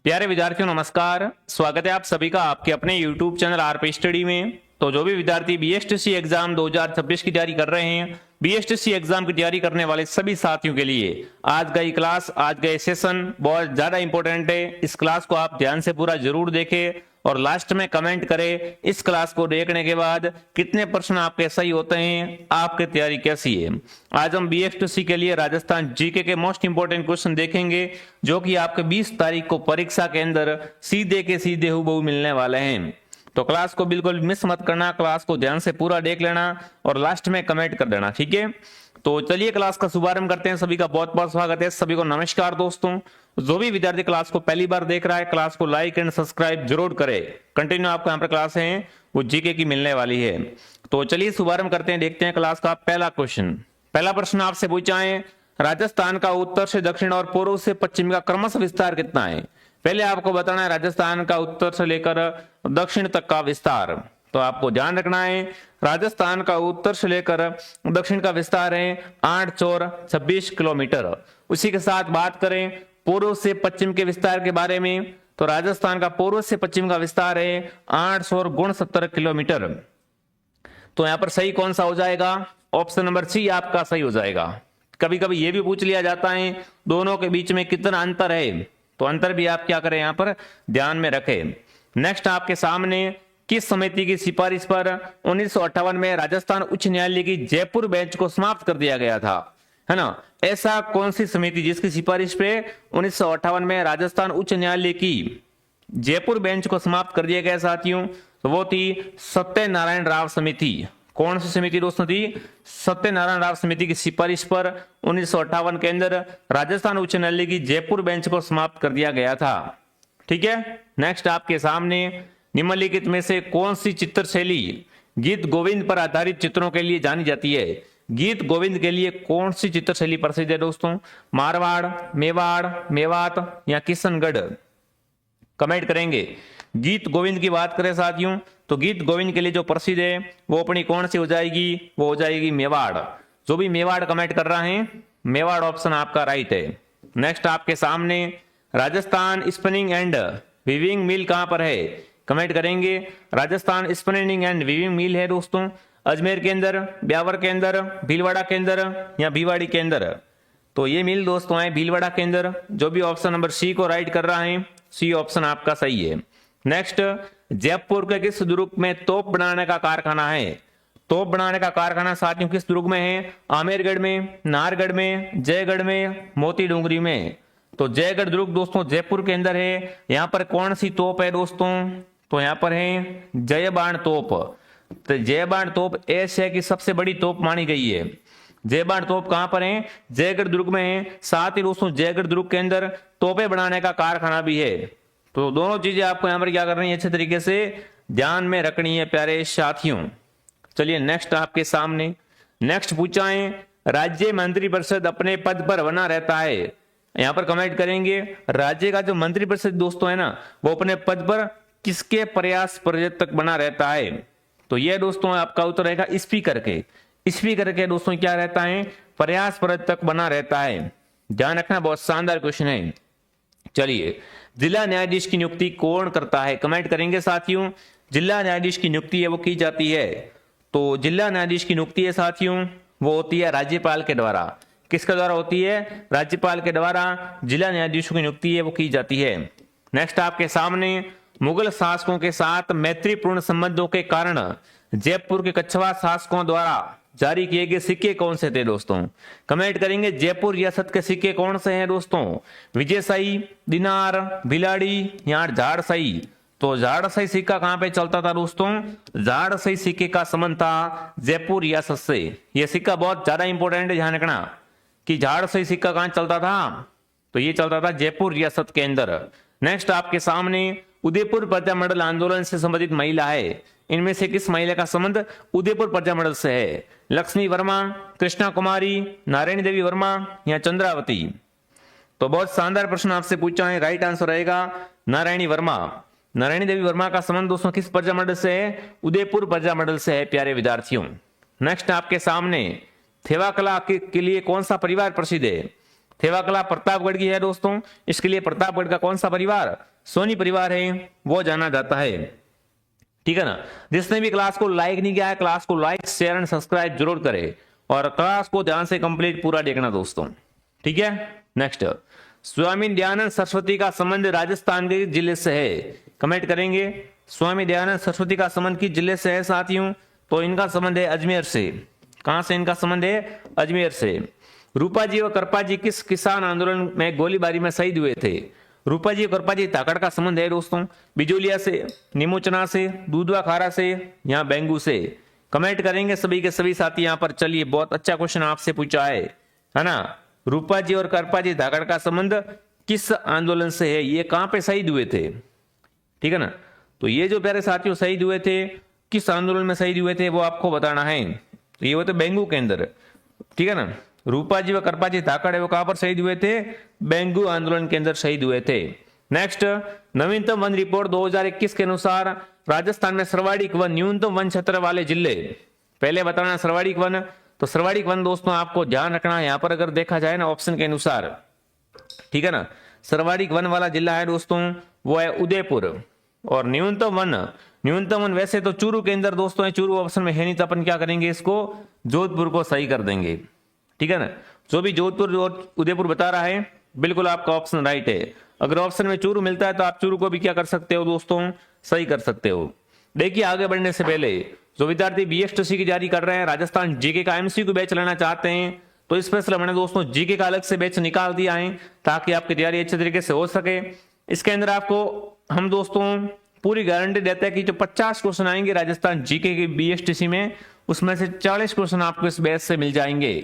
प्यारे विद्यार्थियों नमस्कार। स्वागत है आप सभी का आपके अपने YouTube चैनल आरपी स्टडी में। तो जो भी विद्यार्थी बीएसटीसी एग्जाम 2026 की तैयारी कर रहे हैं, बीएसटीसी एग्जाम की तैयारी करने वाले सभी साथियों के लिए आज का ये क्लास, आज का ये सेशन बहुत ज्यादा इंपॉर्टेंट है। इस क्लास को आप ध्यान से पूरा जरूर देखें और लास्ट में कमेंट करें इस क्लास को देखने के बाद कितने प्रश्न आपके सही होते हैं, आपकी तैयारी कैसी है। आज हम बीएसटीसी के लिए राजस्थान जीके के मोस्ट इंपोर्टेंट क्वेश्चन देखेंगे जो कि आपके 20 तारीख को परीक्षा के अंदर सीधे के सीधे हूबहू मिलने वाले हैं। तो क्लास को बिल्कुल मिस मत करना, क्लास को ध्यान से पूरा देख लेना और लास्ट में कमेंट कर देना, ठीक है। तो चलिए क्लास का शुभारंभ करते हैं। सभी का बहुत बहुत स्वागत है। सभी को नमस्कार दोस्तों। जो भी विद्यार्थी क्लास को पहली बार देख रहा है, क्लास को लाइक एंड सब्सक्राइब जरूर करे। कंटिन्यू आपको यहाँ पर क्लास है वो जीके की मिलने वाली है। तो चलिए शुभारंभ करते हैं, देखते हैं क्लास का पहला क्वेश्चन। पहला प्रश्न आपसे पूछा है, राजस्थान का उत्तर से दक्षिण और पूर्व से पश्चिम का क्रमशः विस्तार कितना है। पहले आपको बताना है राजस्थान का उत्तर से लेकर दक्षिण तक का विस्तार। तो आपको ध्यान रखना है राजस्थान का उत्तर से लेकर दक्षिण का विस्तार है 8 चौर 26 किलोमीटर। उसी के साथ बात करें पूर्व से पश्चिम के विस्तार के बारे में, तो राजस्थान का पूर्व से पश्चिम का विस्तार है 869 किलोमीटर। तो यहां पर सही कौन सा हो जाएगा? ऑप्शन नंबर सी आपका सही हो जाएगा। कभी कभी यह भी पूछ लिया जाता है दोनों के बीच में कितना अंतर है, तो अंतर भी आप क्या करें यहां पर ध्यान में रखें। नेक्स्ट आपके सामने किस समिति की सिफारिश पर 1958 में राजस्थान उच्च न्यायालय की जयपुर बेंच को समाप्त कर दिया गया था, है ना। ऐसा कौन सी समिति जिसकी सिफारिश पे 1958 में राजस्थान उच्च न्यायालय की जयपुर बेंच को समाप्त कर दिया गया साथियों? तो वो थी सत्यनारायण राव समिति। कौन सी समिति दोस्तों थी? सत्यनारायण राव समिति की सिफारिश पर 1958 के अंदर राजस्थान उच्च न्यायालय की जयपुर बेंच को समाप्त कर दिया गया था, ठीक है। नेक्स्ट आपके सामने निम्नलिखित में से कौन सी चित्र शैली गीत गोविंद पर आधारित चित्रों के लिए जानी जाती है? गीत गोविंद के लिए कौन सी चित्र शैली प्रसिद्ध है दोस्तों? मारवाड़, मेवाड़, मेवात या किशनगढ़? कमेंट करेंगे। गीत गोविंद की बात करें साथियों, तो गीत गोविंद के लिए जो प्रसिद्ध है वो अपनी कौन सी हो जाएगी? वो हो जाएगी मेवाड़। जो भी मेवाड़ कमेंट कर रहा है, मेवाड़ ऑप्शन आपका राइट है। नेक्स्ट आपके सामने राजस्थान स्पिनिंग एंड वीविंग मिल कहां पर है? कमेंट करेंगे। राजस्थान स्पिनिंग एंड वीविंग मिल है दोस्तों अजमेर के अंदर, ब्यावर के अंदर, भीलवाड़ा के अंदर या भिवाड़ी के अंदर? तो ये मिल दोस्तों है भीलवाड़ा के अंदर। जो भी ऑप्शन नंबर सी को राइट कर रहा है, सी ऑप्शन आपका सही है। नेक्स्ट, जयपुर के किस दुर्ग में तोप बनाने का कारखाना है? तोप बनाने का कारखाना साथियों किस दुर्ग में है? आमेरगढ़ में, नाहरगढ़ में, जयगढ़ में, मोती डूंगरी में? तो जयगढ़ दुर्ग दोस्तों जयपुर के अंदर है। यहां पर कौन सी तोप है दोस्तों? तो यहां पर है जयबाण तोप। तो जयबाण तोप एशिया की सबसे बड़ी तोप मानी गई है। जयबाण तोप कहां पर है? जयगढ़ दुर्ग में है। साथ ही दोस्तों जयगढ़ दुर्ग के अंदर तोपे बनाने का कारखाना भी है। तो दोनों चीजें आपको यहां पर क्या करनी है, अच्छे तरीके से ध्यान में रखनी है प्यारे साथियों। चलिए नेक्स्ट आपके सामने नेक्स्ट पूछा है, राज्य मंत्रिपरिषद अपने पद पर बना रहता है। यहां पर कमेंट करेंगे राज्य का जो मंत्रिपरिषद दोस्तों है ना, वो अपने पद पर किसके प्रयास पर्यत तक बना रहता है? तो यह दोस्तों आपका उत्तर रहेगा स्पीकर के। स्पीकर के दोस्तों क्या रहता है? प्रयास पर्यत तक बना रहता है। ध्यान रखना, बहुत शानदार क्वेश्चन है। चलिए, जिला न्यायाधीश की नियुक्ति कौन करता है? कमेंट करेंगे साथियों। जिला न्यायाधीश की नियुक्ति है वो की जाती है। तो जिला न्यायाधीश की नियुक्ति है साथियों वो होती है राज्यपाल के द्वारा। किसके द्वारा होती है? राज्यपाल के द्वारा जिला न्यायाधीशों की नियुक्ति है वो की जाती है। नेक्स्ट आपके सामने मुगल शासकों के साथ मैत्रीपूर्ण संबंधों के कारण जयपुर के कछवा शासकों द्वारा जारी किए गए सिक्के कौन से थे दोस्तों? कमेंट करेंगे। जयपुर रियासत के सिक्के कौन से हैं दोस्तों? विजयशाही, दिनार, भिलाड़ी या झाड़शाही? तो झाड़शाही सिक्का कहां पे चलता था दोस्तों? झाड़शाही सिक्के का संबंध था जयपुर रियासत से। यह सिक्का बहुत ज्यादा इंपॉर्टेंट है, ध्यान रखना कि झाड़शाही सिक्का कहां चलता था? तो ये चलता था जयपुर रियासत के अंदर। नेक्स्ट आपके सामने उदयपुर प्रजा मंडल आंदोलन से संबंधित महिला है। इनमें से किस महिला का संबंध उदयपुर प्रजा मंडल से है? लक्ष्मी वर्मा, कृष्णा कुमारी, नारायणी देवी वर्मा या चंद्रावती? तो बहुत शानदार प्रश्न आपसे पूछा है। राइट आंसर रहेगा नारायणी वर्मा। नारायणी देवी वर्मा का संबंध दोस्तों किस प्रजा मंडल से है? उदयपुर प्रजा मंडल से है प्यारे विद्यार्थियों। नेक्स्ट आपके सामने थेवा कला के लिए कौन सा परिवार प्रसिद्ध है? थेवा कला प्रतापगढ़ की है दोस्तों। इसके लिए प्रतापगढ़ का कौन सा परिवार, सोनी परिवार है, वो जाना जाता है। ठीक है ना। जिसने भी क्लास को लाइक नहीं किया है, क्लास को लाइक शेयर एंड सब्सक्राइब जरूर करे और क्लास को ध्यान से कंप्लीट पूरा देखना दोस्तों। ठीक है। नेक्स्ट, स्वामी दयानंद सरस्वती का संबंध राजस्थान के जिले से है। कमेंट करेंगे, स्वामी दयानंद सरस्वती का संबंध किस जिले से है साथियों, तो इनका संबंध है अजमेर से। कहां से इनका संबंध है, अजमेर से। रूपा जी और कृपा जी किस किसान आंदोलन में गोलीबारी में शहीद हुए थे। रूपा जी और कृपा जी धाकड़ का संबंध है दोस्तों, बिजोलिया से, निमोचना से, दूधवा खारा से, यहाँ बेंगू से। कमेंट करेंगे सभी के सभी साथी यहाँ पर। चलिए, बहुत अच्छा क्वेश्चन आपसे पूछा है ना। रूपा जी और कृपा जी धाकड़ का संबंध किस आंदोलन से है, ये कहां पे शहीद हुए थे। ठीक है ना। तो ये जो प्यारे साथियों शहीद हुए थे, किस आंदोलन में शहीद हुए थे, वो आपको बताना है। तो ये होते बेंगू के अंदर। ठीक है ना। रूपा जी व कृपा जी धाकड़ है वो कहां पर शहीद हुए थे, बेंगू आंदोलन के अंदर शहीद हुए थे। नेक्स्ट, नवीनतम वन रिपोर्ट 2021 के अनुसार राजस्थान में सर्वाधिक वन न्यूनतम वन क्षेत्र वाले जिले। पहले बताना सर्वाधिक वन, तो सर्वाधिक वन दोस्तों आपको ध्यान रखना है यहाँ पर, अगर देखा जाए ना ऑप्शन के अनुसार। ठीक है ना। सर्वाधिक वन वाला जिला है दोस्तों वो है उदयपुर। और न्यूनतम वन वैसे तो चूरू के अंदर दोस्तों है, चूरू ऑप्शन में है नहीं, तो अपन क्या करेंगे, इसको जोधपुर को सही कर देंगे। ठीक है ना। जो भी जोधपुर और उदयपुर बता रहा है बिल्कुल आपका ऑप्शन राइट है। अगर ऑप्शन में चूरू मिलता है तो आप चूरू को भी क्या कर सकते हो दोस्तों, सही कर सकते हो। देखिए, आगे बढ़ने से पहले जो विद्यार्थी BSTC की तैयारी कर रहे हैं, राजस्थान जीके का MCQ बैच लेना चाहते हैं, तो स्पेशल मैंने दोस्तों जीके का अलग से बैच निकाल दिया है ताकि आपकी तैयारी अच्छे तरीके से हो सके। इसके अंदर आपको हम दोस्तों पूरी गारंटी देते हैं कि जो 50 क्वेश्चन आएंगे राजस्थान जीके के BSTC में, उसमें से 40 क्वेश्चन आपको इस बैच से मिल जाएंगे।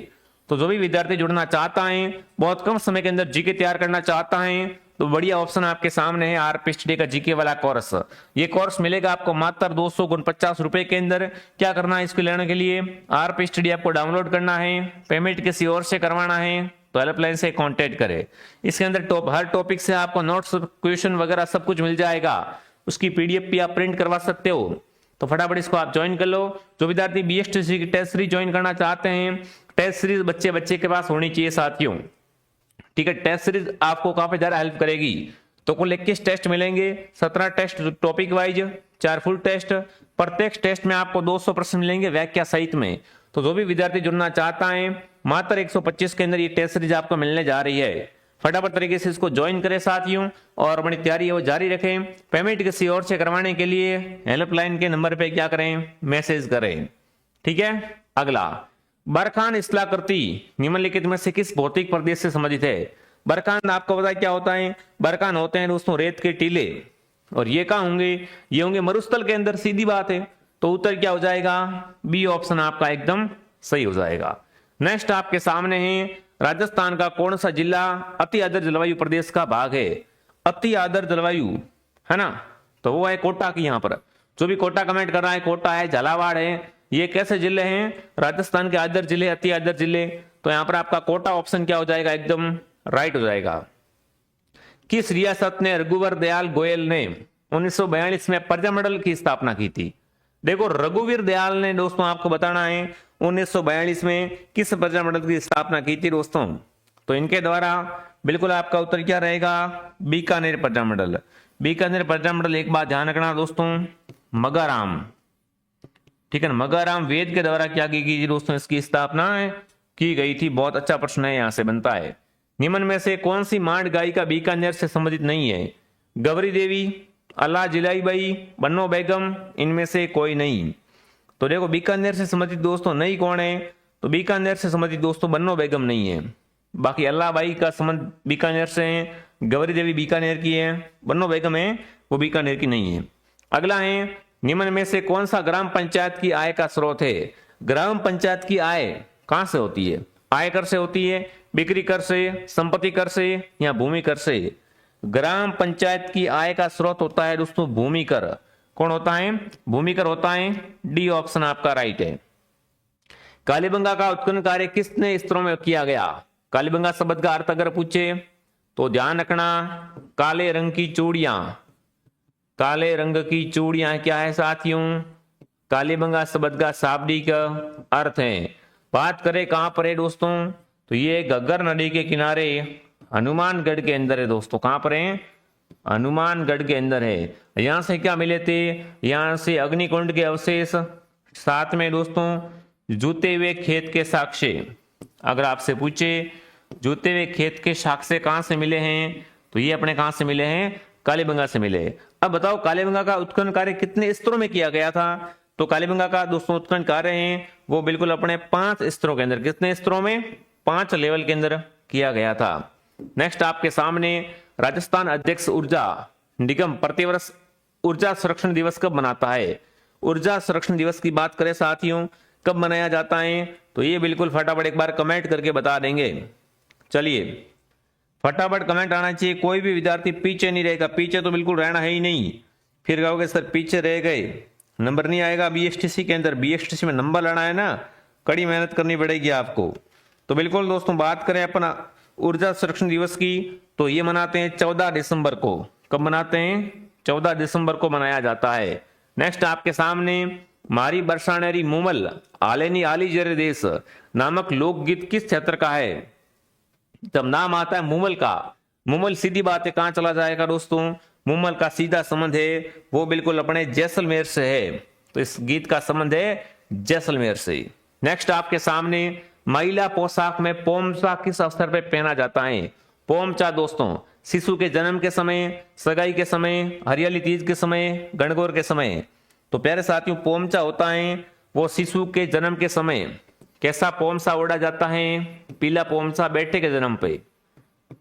तो जो भी विद्यार्थी जुड़ना चाहता है, बहुत कम समय के अंदर जीके तैयार करना चाहता है, तो बढ़िया ऑप्शन आपके सामने है RP स्टडी का जीके वाला कोर्स। ये कोर्स मिलेगा आपको मात्र 249 रुपए के अंदर। क्या करना है इसको लेने के लिए, RP स्टडी आपको डाउनलोड करना है, पेमेंट किसी और से करवाना है तो हेल्पलाइन से कांटेक्ट करें। इसके अंदर हर टॉपिक से आपको नोट्स, क्वेश्चन वगैरह सब कुछ मिल जाएगा। उसकी PDF भी आप प्रिंट करवा सकते हो। तो फटाफट इसको आप ज्वाइन कर लो। जो विद्यार्थी BSTC की टेस्ट सीरीज ज्वाइन करना चाहते हैं, टेस्ट सीरीज बच्चे के पास होनी चाहिए साथियों। ठीक है। टेस्ट सीरीज आपको काफी ज्यादा हेल्प करेगी। तो कुल 21 टेस्ट मिलेंगे, 17 test topic wise, 4 full test. प्रत्येक टेस्ट में आपको 200 प्रश्न मिलेंगे व्याख्या सहित में। तो जो भी विद्यार्थी जुड़ना चाहता है, मात्र 125 के अंदर ये टेस्ट सीरीज आपको मिलने जा रही है। फटाफट तरीके से इसको ज्वाइन करें साथियों और अपनी तैयारी वो जारी रखें। पेमेंट किसी और से करवाने के लिए हेल्पलाइन के नंबर पे क्या करें, मैसेज करें। ठीक है। अगला, बरखान इस्लाकृति निम्नलिखित में से किस भौतिक प्रदेश से संबंधित है। बरखान आपको पता है क्या होता है, बरखान होते हैं दोस्तों रेत के टीले, और ये कहां होंगे, ये होंगे मरुस्थल के अंदर, सीधी बात है। तो उत्तर क्या हो जाएगा, बी ऑप्शन आपका एकदम सही हो जाएगा। नेक्स्ट आपके सामने है, राजस्थान का कौन सा जिला अति आर्द्र जलवायु प्रदेश का भाग है। अति आर्द्र जलवायु है ना, तो वो है कोटा की। यहाँ पर जो भी कोटा कमेंट कर रहा है, कोटा है, झालावाड़ है, ये कैसे जिले हैं, राजस्थान के आर्द्र जिले, अति आर्द्र जिले। तो यहाँ पर आपका कोटा ऑप्शन क्या हो जाएगा, एकदम राइट हो जाएगा। किस रियासत ने रघुवर दयाल गोयल ने 1942 में प्रजामंडल की स्थापना की थी। देखो, रघुवीर दयाल ने दोस्तों आपको बताना है 1942 में किस प्रजामंडल की स्थापना की थी दोस्तों। तो इनके द्वारा बिल्कुल आपका उत्तर क्या रहेगा, बीकानेर प्रजामंडल। बीकानेर प्रजामंडल, एक बात ध्यान रखना दोस्तों, मगाराम। ठीक है ना, मगाराम वेद के द्वारा क्या की गई दोस्तों, इसकी स्थापना की गई थी। बहुत अच्छा प्रश्न है, यहां से बनता है। निम्न में से कौन सी मांड गायिका बीकानेर से संबंधित नहीं है। गवरी देवी, अल्लाह जिलाईबाई, बन्नो बेगम, इनमें से कोई नहीं। तो देखो, बीकानेर से संबंधित दोस्तों नहीं कौन है, तो बीकानेर से संबंधित दोस्तों बन्नो बेगम नहीं है। बाकी अल्लाह बाई का संबंध बीकानेर से है, गवरी देवी बीकानेर की है, बन्नो बेगम है वो बीकानेर की नहीं है। अगला है, निम्न में से कौन सा ग्राम पंचायत की आय का स्रोत है। ग्राम पंचायत की आय कहां से होती है, आयकर से होती है, बिक्री कर से, संपत्ति कर से, या भूमि कर से। ग्राम पंचायत की आय का स्रोत होता है दोस्तों भूमि कर। कौन होता है, भूमि कर होता है। डी ऑप्शन आपका राइट है। कालीबंगा का उत्खनन कार्य किसने स्तरों में किया गया। कालीबंगा शब्द का अर्थ अगर पूछे तो ध्यान रखना, काले रंग की चूड़ियां। काले रंग की चूड़ियां क्या है साथियों, कालीबंगा शब्द का शाब्दिक अर्थ है। बात करें कहां पर है दोस्तों, तो ये घग्गर नदी के किनारे हनुमानगढ़ के अंदर है दोस्तों। कहां पर है? हनुमानगढ़ के अंदर है। यहां से क्या मिले थे? यहां से अग्निकुंड के अवशेष, साथ में दोस्तों जूते हुए खेत के साक्ष्य। अगर आपसे पूछे जूते हुए खेत के साक्ष्य कहां से मिले हैं, तो ये अपने कहां से मिले हैं? कालीबंगा से मिले। अब बताओ कालीबंगा का उत्खनन कार्य कितने स्तरों में किया गया था? तो कालीबंगा का दोस्तों उत्खनन कार्य है वो बिल्कुल अपने 5 स्तरों के अंदर, कितने स्तरों में? 5 लेवल के अंदर किया गया था। नेक्स्ट आपके सामने राजस्थान अध्यक्ष ऊर्जा निगम प्रतिवर्ष ऊर्जा संरक्षण दिवस कब मनाता है? ऊर्जा संरक्षण दिवस की बात करें साथियों, कब मनाया जाता है? तो ये बिल्कुल फटाफट एक बार कमेंट करके बता देंगे। चलिए फटाफट कमेंट आना चाहिए, कोई भी विद्यार्थी पीछे नहीं रहेगा। पीछे तो बिल्कुल रहना है ही नहीं, फिर कहोगे सर पीछे रह गए, नंबर नहीं आएगा बीएसटीसी के अंदर। बीएसटीसी में नंबर लाना है ना, कड़ी मेहनत करनी पड़ेगी आपको। तो बिल्कुल दोस्तों बात करें अपना ऊर्जा संरक्षण दिवस की, तो ये मनाते हैं 14 दिसंबर को। कब मनाते हैं? 14 दिसंबर को मनाया जाता है। नेक्स्ट आपके सामने मारी बरसानेरी मुमल आलेनी आली जरे देश नामक लोकगीत किस क्षेत्र का है? जब नाम आता है मुमल का, मुमल सीधी बात है कहां चला जाएगा दोस्तों? मुमल का सीधा संबंध है वो बिल्कुल अपने जैसलमेर से है। तो इस गीत का संबंध है जैसलमेर से। नेक्स्ट आपके सामने महिला पोशाक में पोमचा किस अवसर पर पहना जाता है? पोमचा दोस्तों शिशु के जन्म के समय, सगाई के समय, हरियाली तीज के समय, गणगौर के समय। तो प्यारे साथियों पोमचा होता है वो शिशु के जन्म के समय। कैसा पोमसा ओढ़ा जाता है? पीला पोमसा बेटे के जन्म पे।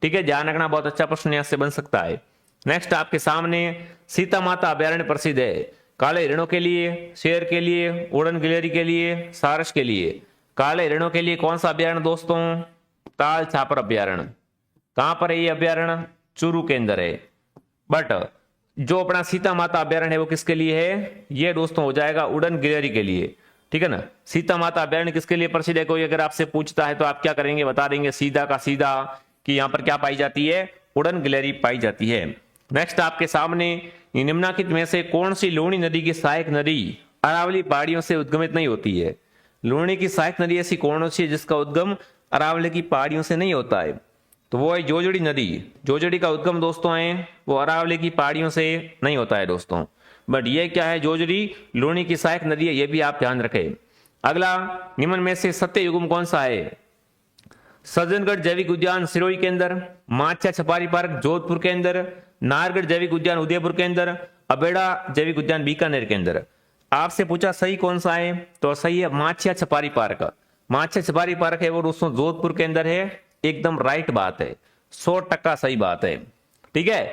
ठीक है, ध्यान रखना, बहुत अच्छा प्रश्न यहां से बन सकता है। नेक्स्ट आपके सामने सीता माता अभ्यारण्य प्रसिद्ध है काले हिरणों के लिए, शेर के लिए, उड़न गिलहरी के लिए, सारस के लिए। काले हिरणों के लिए कौन सा अभ्यारण्य दोस्तों? ताल छापर अभ्यारण्य। कहां पर है ये अभ्यारण्य? चूरू के अंदर है। बट जो अपना सीता माता अभ्यारण्य है वो किसके लिए है? ये दोस्तों हो जाएगा उड़न गिलहरी के लिए। ठीक है ना। सीता माता अभ्यारण्य किसके लिए प्रसिद्ध है? कोई अगर आपसे पूछता है तो आप क्या करेंगे? बता देंगे सीधा का सीधा कि यहां पर क्या पाई जाती है? उड़न गिलहरी पाई जाती है। नेक्स्ट आपके सामने निम्नलिखित में से कौन सी लूणी नदी की सहायक नदी अरावली पहाड़ियों से उद्गमित नहीं होती है? लूणी की सहायक नदी ऐसी कौन सी है जिसका उद्गम अरावली की पहाड़ियों से नहीं होता है? तो वो है जोजड़ी नदी। जोजड़ी का उद्गम दोस्तों है वो अरावली की पहाड़ियों से नहीं होता है दोस्तों। बट ये क्या है? जोजड़ी लूणी की सहायक नदी है, ये भी आप ध्यान रखें। अगला निम्न में से सत्य युग्म कौन सा है? सज्जनगढ़ जैविक उद्यान सिरोही के अंदर, माछा छपारी पार्क जोधपुर के अंदर, नाहरगढ़ जैविक उद्यान उदयपुर के अंदर, अबेड़ा जैविक उद्यान बीकानेर के अंदर। आपसे पूछा सही कौन सा है? तो सही है माछा छपारी पार्क। माछा छपारी पार्क है वो दोस्तों जोधपुर के अंदर है। एकदम राइट बात है, 100% सही बात है। ठीक है।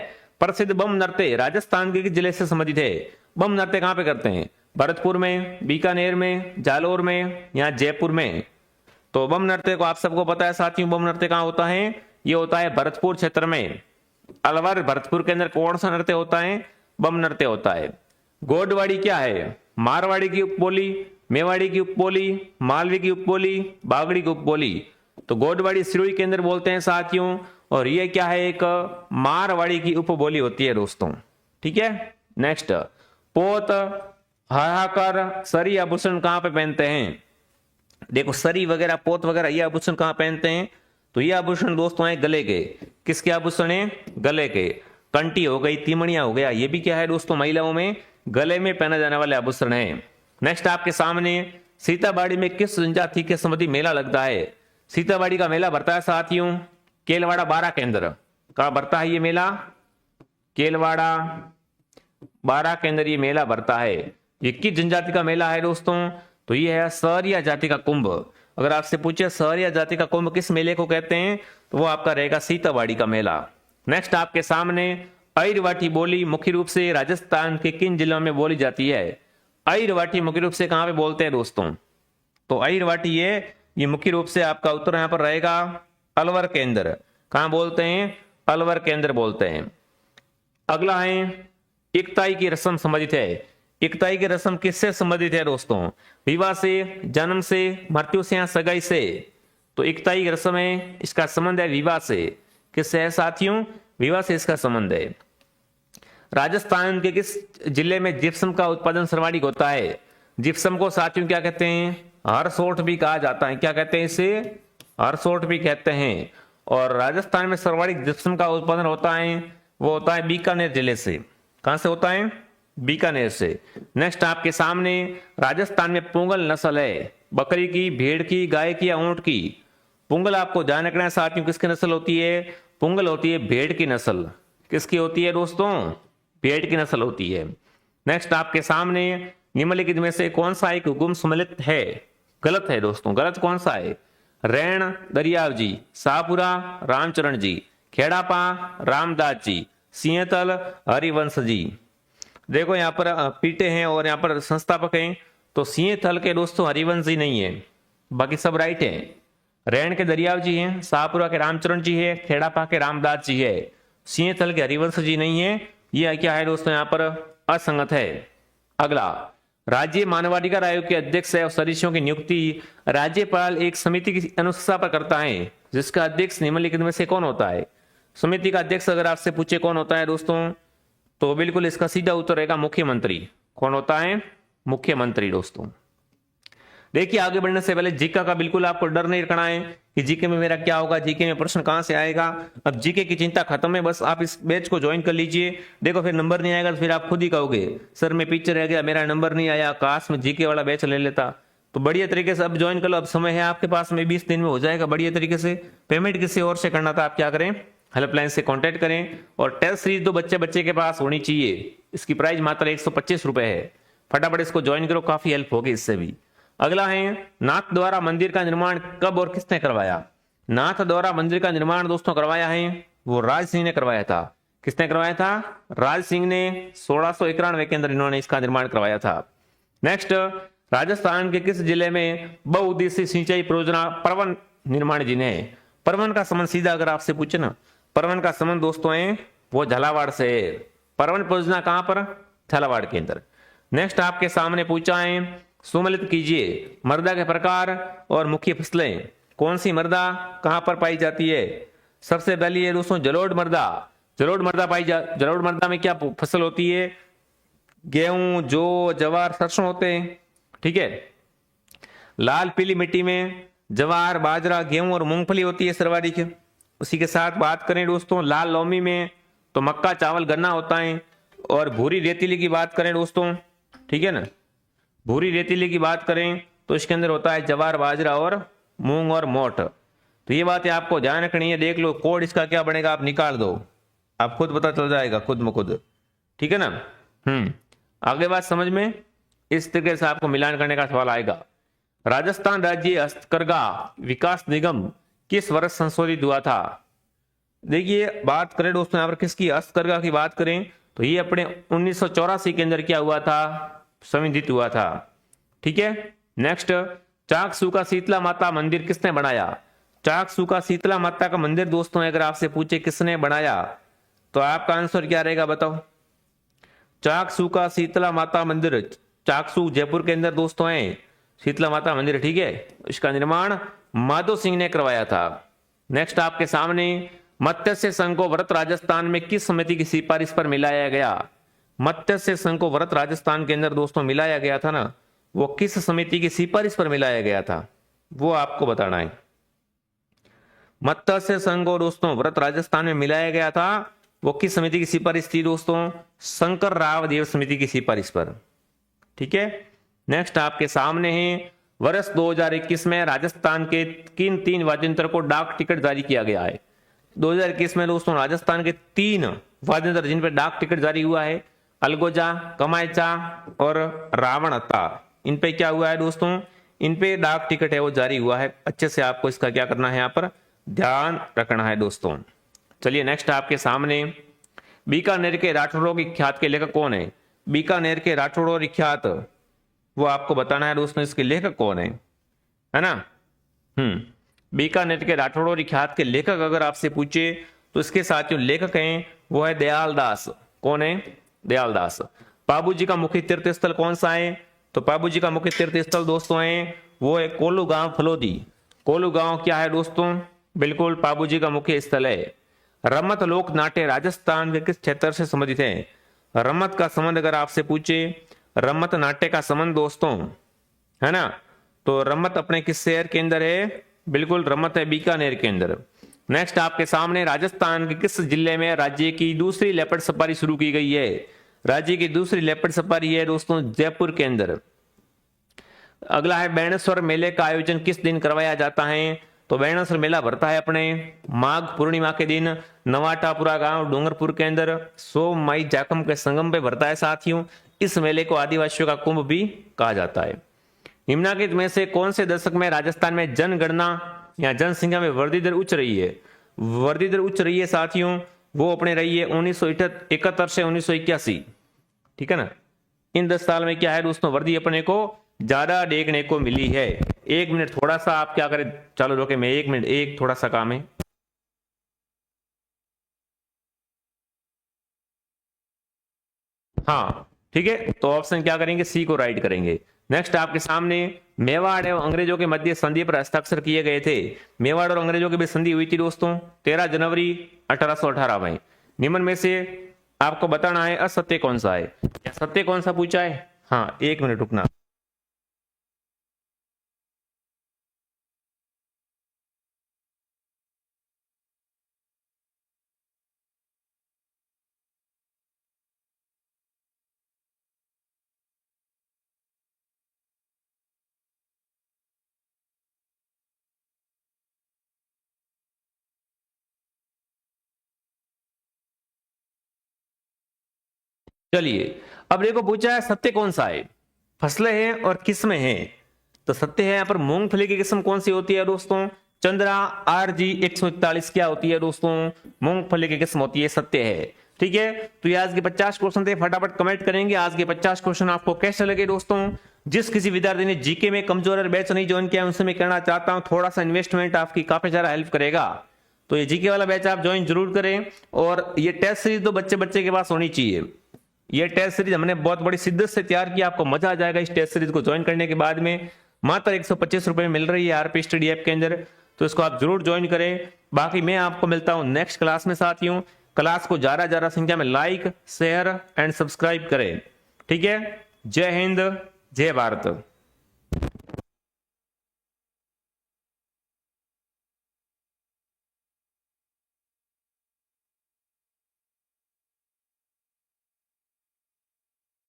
प्रसिद्ध बम नृत्य राजस्थान के किस जिले से संबंधित है? बम नृत्य कहां पे करते हैं? भरतपुर में, बीकानेर में, जालोर में या जयपुर में? तो बम नृत्य को आप सबको पता है साथियों, बम नृत्य कहां होता है? ये होता है भरतपुर क्षेत्र में। अलवर भरतपुर के अंदर कौन सा नृत्य होता है? बम नृत्य होता है। गोडवाड़ी क्या है? मारवाड़ी की उपबोली, मेवाड़ी की उपबोली, मालवी की उपबोली, बागड़ी की उपबोली। तो गोडवाड़ी सिरोही के अंदर बोलते हैं साथियों, और ये क्या है? एक मारवाड़ी की उपबोली होती है दोस्तों। ठीक है। नेक्स्ट पोत हाहाकार सरी आभूषण कहां पे पहनते हैं? देखो सरी वगैरह पोत वगैरह ये आभूषण कहां पहनते हैं? तो ये आभूषण दोस्तों है गले के। किसके आभूषण है? गले के। कंटी हो गई, तिमणिया हो गया, ये भी क्या है दोस्तों? महिलाओं में गले में पहना जाने वाले आभूषण है। नेक्स्ट आपके सामने सीताबाड़ी में किस जनजाति के संबंधी मेला लगता है? सीताबाड़ी का मेला भरता है साथियों केलवाड़ा बारा के अंदर। कहां भरता है ये मेला? केलवाड़ा बारा के अंदर ये मेला भरता है। ये किस जनजाति का मेला है दोस्तों? तो ये है सहरिया जाति का कुंभ। अगर आपसे पूछे सहरिया जाति का कुंभ किस मेले को कहते हैं, तो वो आपका रहेगा सीताबाड़ी का मेला। नेक्स्ट आपके सामने आर्यवाटी बोली मुख्य रूप से राजस्थान के किन जिलों में बोली जाती है? आर्यवाटी मुख्य रूप से कहां पे बोलते हैं दोस्तों? तो आर्यवाटी ये मुख्य रूप से आपका उत्तर यहां पर रहेगा अलवर के अंदर। कहां बोलते हैं? अलवर के अंदर बोलते हैं। अगला है इकताई की रस्म संबंधित है। इकताई की रस्म किससे संबंधित है दोस्तों? विवाह से, जन्म से, मृत्यु से या सगाई से? तो इकताई की रस्म है, इसका संबंध है विवाह से। किससे है साथियों? विवाह से इसका संबंध है। राजस्थान के किस जिले में जिप्सम का उत्पादन सर्वाधिक होता है? जिप्सम को साथियों क्या कहते हैं? हरसोठ भी कहा जाता है। क्या कहते हैं इसे? हरसोट भी कहते हैं। और राजस्थान में सर्वाधिक जिप्सम का उत्पादन होता है, वो होता है बीकानेर जिले से। कहां से होता है? बीकानेर से। नेक्स्ट आपके सामने राजस्थान में पुंगल नस्ल है, बकरी की, भेड़ की, गाय की या ऊंट की। पुंगल आपको ध्यान रखना है साथियों, किसकी नस्ल होती है? पुंगल होती है भेड़ की नस्ल। किसकी होती है दोस्तों? भेड़ की नस्ल होती है। नेक्स्ट आपके सामने निम्नलिखित में से कौन सा एक हुकुम सम्मिलित है? गलत है दोस्तों, गलत कौन सा है? रैण दरियाव जी, शाहपुरा रामचरण जी, खेड़ापा रामदास जी, सिंहतल हरिवंश जी। देखो यहाँ पर पीटे हैं और यहाँ पर संस्थापक हैं, तो सिंहतल के दोस्तों हरिवंश जी नहीं है, बाकी सब राइट है। रैण के दरियाव जी हैं, शाहपुरा के रामचरण जी है, खेड़ापा के रामदास जी है, सिंहतल के हरिवंश जी नहीं है। यह क्या है दोस्तों? यहाँ पर असंगत है। अगला, राज्य मानवाधिकार आयोग के अध्यक्ष और सदस्यों की नियुक्ति राज्यपाल एक समिति की अनुशंसा पर करता है, जिसका अध्यक्ष निम्नलिखित में से कौन होता है? समिति का अध्यक्ष अगर आपसे पूछे कौन होता है दोस्तों, तो बिल्कुल इसका सीधा उत्तर रहेगा मुख्यमंत्री। कौन होता है? मुख्यमंत्री दोस्तों। देखिए आगे बढ़ने से पहले जीके का बिल्कुल आपको डर नहीं रखना है कि जीके में मेरा क्या होगा, जीके में प्रश्न कहां से आएगा। अब जीके की चिंता खत्म है, बस आप इस बैच को ज्वाइन कर लीजिए। देखो फिर नंबर नहीं आएगा तो फिर आप खुद ही कहोगे सर मैं पीछे रह गया, मेरा नंबर नहीं आया, काश में जीके वाला बैच ले लेता। तो बढ़िया तरीके से अब ज्वाइन कर लो, अब समय है आपके पास में, 20 दिन में हो जाएगा बढ़िया तरीके से। पेमेंट किसी और से करना था, आप क्या करें, हेल्पलाइन से कॉन्टेक्ट करें। और टेस्ट सीरीज तो बच्चे के पास होनी चाहिए, इसकी प्राइस मात्र 125 रुपए है। फटाफट इसको ज्वाइन करो, काफी हेल्प होगी इससे भी। अगला है नाथ द्वारा मंदिर का निर्माण कब और किसने करवाया? नाथ द्वारा मंदिर का निर्माण दोस्तों करवाया है वो राज सिंह ने करवाया था। किसने करवाया था? राज सिंह ने 1691 के अंदर इन्होंने इसका निर्माण करवाया था। नेक्स्ट, राजस्थान के किस जिले में बहुउद्देशीय सिंचाई परियोजना परवन निर्माण जिन्हें है? परवन का संबंध सीधा अगर आपसे पूछे ना, परवन का संबंध दोस्तों है वो झालावाड़ से है। परवन परियोजना कहां पर? झालावाड़ के अंदर। नेक्स्ट आपके सामने पूछा है सुमेलित कीजिए मृदा के प्रकार और मुख्य फसलें। कौन सी मृदा कहां पर पाई जाती है? सबसे पहली है दोस्तों जलोढ़ मृदा। जलोढ़ मृदा में क्या फसल होती है? गेहूं, जौ, जवार, सरसों होते हैं। ठीक है। लाल पीली मिट्टी में जवार, बाजरा, गेहूं और मूंगफली होती है सर्वाधिक। उसी के साथ बात करें दोस्तों लाल लोमी में तो मक्का, चावल, गन्ना होता है। और भूरी रेतीली की बात करें दोस्तों, ठीक है ना, भूरी रेतीली की बात करें तो इसके अंदर होता है जवार, बाजरा और मूंग और मोट। तो ये बातें आपको ध्यान रखनी है। देख लो कोड इसका क्या बनेगा, आप निकाल दो, आप खुद पता चल जाएगा खुद में खुद। ठीक है ना। आगे बात समझ में, इस तरीके से आपको मिलान करने का सवाल आएगा। राजस्थान राज्य हस्तकरघा विकास निगम किस वर्ष संशोधित हुआ था? देखिए बात करें दोस्तों यहाँ पर किसकी, हस्तकरघा की बात करें तो ये अपने 1984 के अंदर क्या हुआ था, संशोधित हुआ था। ठीक है। नेक्स्ट, चाकसू का शीतला माता मंदिर किसने बनाया? चाकसू का शीतला माता का मंदिर दोस्तों अगर आपसे पूछे किसने बनाया तो आपका आंसर क्या रहेगा बताओ? चाकसू का शीतला माता मंदिर, चाकसू जयपुर के अंदर दोस्तों है शीतला माता मंदिर। ठीक है। इसका निर्माण माधो सिंह ने करवाया था। नेक्स्ट आपके सामने मत्स्य संघ को व्रत राजस्थान में किस समिति की सिफारिश पर मिलाया गया? मत्स्य संघ को व्रत राजस्थान के अंदर दोस्तों मिलाया गया था ना, वो किस समिति की सिफारिश पर मिलाया गया था वो आपको बताना है। मत्स्य संघ को दोस्तों व्रत राजस्थान में मिलाया गया था, वो किस समिति की सिफारिश थी दोस्तों? शंकर राव देव समिति की सिफारिश पर। ठीक है। नेक्स्ट आपके सामने है वर्ष 2021 में राजस्थान के किन 3 वाद्ययंत्र को डाक टिकट जारी किया गया है? 2021 में दोस्तों राजस्थान के 3 वाद्ययंत्र जिन पर डाक टिकट जारी हुआ है, अलगोजा, कमायचा और रावणता, इन पे क्या हुआ है दोस्तों? इन पे डाक टिकट है वो जारी हुआ है। अच्छे से आपको इसका क्या करना है, यहाँ पर ध्यान रखना है दोस्तों। चलिए नेक्स्ट आपके सामने बीकानेर के राठौड़ों की ख्यात के लेखक कौन है? बीकानेर के राठौड़ों की ख्यात वो आपको बताना है दोस्तों, इसके लेखक कौन है ना। बीकानेर के राठौड़ों की ख्यात के लेखक अगर आपसे पूछे तो इसके साथ जो लेखक हैं वो है दयाल दास। कौन है? दयाल दास। बाबूजी का मुख्य तीर्थ स्थल कौन सा है? तो बाबूजी का मुख्य तीर्थ स्थल दोस्तों है वो है कोलू गांव फलोदी। कोलू गांव क्या है दोस्तों? बिल्कुल बाबूजी का मुख्य स्थल है। रमत लोक नाट्य राजस्थान के किस क्षेत्र से संबंधित है? रमत का संबंध अगर आपसे पूछे, रमत नाट्य का संबंध दोस्तों है ना, तो रमत अपने किस शहर के अंदर है? बिल्कुल रमत है बीकानेर के अंदर। नेक्स्ट आपके सामने राजस्थान के किस जिले में राज्य की दूसरी लेपर्ड सफारी शुरू की गई है? राज्य की दूसरी लेपर्ड सफारी है दोस्तों जयपुर के अंदर। अगला है बेणेश्वर मेले का आयोजन किस दिन करवाया जाता है? तो बेणेश्वर मेला भरता है अपने माघ पूर्णिमा के दिन नवाटापुरा गांव डूंगरपुर के अंदर 100 मई जाखम के संगम पे भरता है साथियों। इस मेले को आदिवासियों का कुंभ भी कहा जाता है। निम्नलिखित में से कौन से दशक में राजस्थान में जनगणना या जनसंख्या में वृद्धि दर उच्च रही है? वृद्धि दर उच्च रही है साथियों, वो अपने रही है 1971 से 1981। ठीक है ना। इन 10 साल में क्या है दोस्तों, वृद्धि अपने को ज्यादा देखने को मिली है। 1 मिनट थोड़ा सा आप क्या करें, चालू रोके मैं 1 मिनट, एक थोड़ा सा काम है। हाँ ठीक है, तो ऑप्शन क्या करेंगे, सी को राइट करेंगे। नेक्स्ट आपके सामने मेवाड़ एवं अंग्रेजों के मध्य संधि पर हस्ताक्षर किए गए थे। मेवाड़ और अंग्रेजों के बीच संधि हुई थी दोस्तों 13 जनवरी 1818 में। निम्न में से आपको बताना है असत्य कौन सा है, या सत्य कौन सा पूछा है। हाँ 1 मिनट रुकना। चलिए अब देखो पूछा है सत्य कौन सा है, फसलें हैं और किस्में हैं। तो सत्य है यहाँ पर मूंगफली की किस्म कौन सी होती है दोस्तों, चंद्रा RG 141 क्या होती है दोस्तों, मूंगफली की किस्म होती है, सत्य है। ठीक है, तो ये आज के 50 क्वेश्चन थे, फटाफट कमेंट करेंगे आज के 50 क्वेश्चन आपको कैसे लगे दोस्तों। जिस किसी विद्यार्थी ने जीके में कमजोर और बैच नहीं ज्वाइन किया उनसे मैं कहना चाहता हूं थोड़ा सा इन्वेस्टमेंट आपकी काफी ज्यादा हेल्प करेगा। तो ये जीके वाला बैच आप ज्वाइन जरूर करें। और ये टेस्ट सीरीज तो बच्चे बच्चे के पास होनी चाहिए। ये टेस्ट सीरीज हमने बहुत बड़ी शिद्दत से तैयार किया, आपको मजा आ जाएगा इस टेस्ट सीरीज को ज्वाइन करने के बाद में। मात्र 125 रुपए में मिल रही है आरपी स्टडी ऐप के अंदर, तो इसको आप जरूर ज्वाइन करें। बाकी मैं आपको मिलता हूं नेक्स्ट क्लास में साथियों। क्लास को ज्यादा संख्या में लाइक शेयर एंड सब्सक्राइब करें। ठीक है, जय हिंद जय भारत।